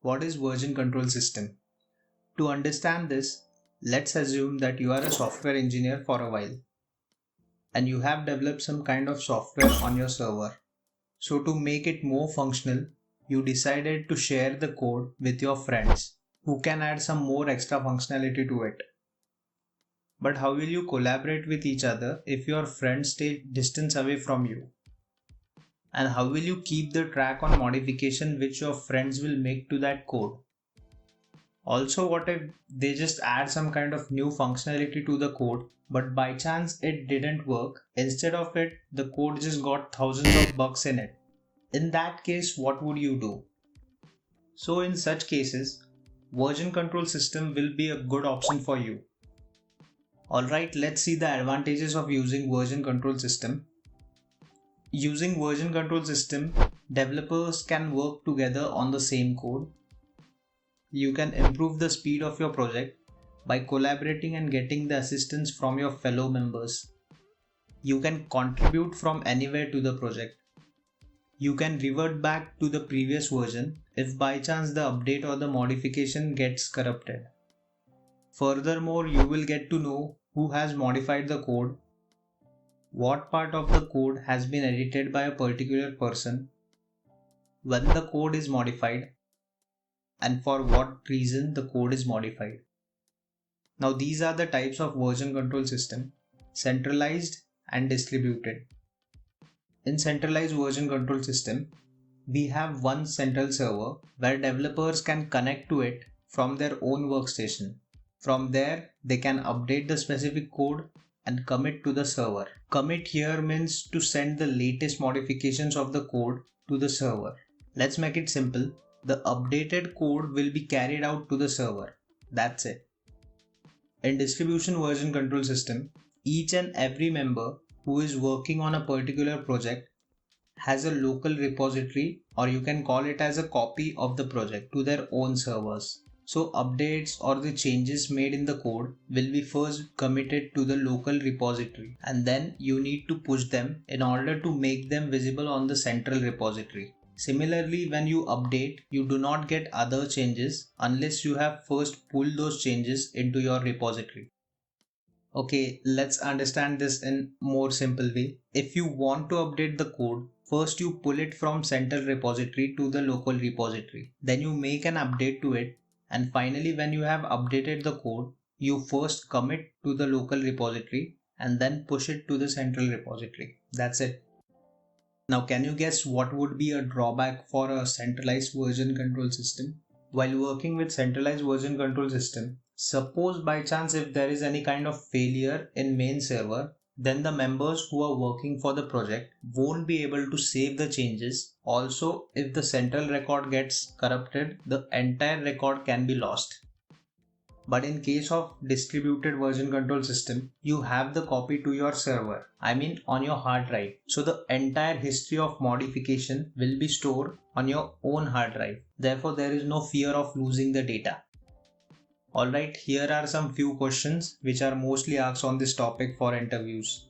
What is version control system? To understand this, let's assume that you are a software engineer for a while and you have developed some kind of software on your server. So to make it more functional, you decided to share the code with your friends who can add some more extra functionality to it. But how will you collaborate with each other if your friends stay distance away from you? And how will you keep the track on modification which your friends will make to that code? Also, what if they just add some kind of new functionality to the code, but by chance it didn't work? Instead of it, the code just got thousands of bugs in it. In that case, what would you do? So in such cases, version control system will be a good option for you. Alright, let's see the advantages of using version control system. Using version control system, developers can work together on the same code. You can improve the speed of your project by collaborating and getting the assistance from your fellow members. You can contribute from anywhere to the project. You can revert back to the previous version if by chance the update or the modification gets corrupted. Furthermore, you will get to know who has modified the code, what part of the code has been edited by a particular person, when the code is modified, and for what reason the code is modified. Now these are the types of version control system: centralized and distributed. In centralized version control system, we have one central server where developers can connect to it from their own workstation. From there, they can update the specific code and commit to the server. Commit here means to send the latest modifications of the code to the server. Let's make it simple. The updated code will be carried out to the server. That's it. In distribution version control system, each and every member who is working on a particular project has a local repository, or you can call it as a copy of the project, to their own servers. So updates or the changes made in the code will be first committed to the local repository, and then you need to push them in order to make them visible on the central repository. Similarly, when you update, you do not get other changes unless you have first pulled those changes into your repository. Okay, let's understand this in more simple way. If you want to update the code, first you pull it from central repository to the local repository. Then you make an update to it, and finally when you have updated the code, you first commit to the local repository and then push it to the central repository. That's it. Now can you guess what would be a drawback for a centralized version control system? While working with centralized version control system, suppose by chance if there is any kind of failure in main server, then the members who are working for the project won't be able to save the changes. Also, if the central record gets corrupted, the entire record can be lost. But in case of distributed version control system, you have the copy to your server, I mean on your hard drive. So the entire history of modification will be stored on your own hard drive. Therefore, there is no fear of losing the data. Alright, here are some few questions which are mostly asked on this topic for interviews.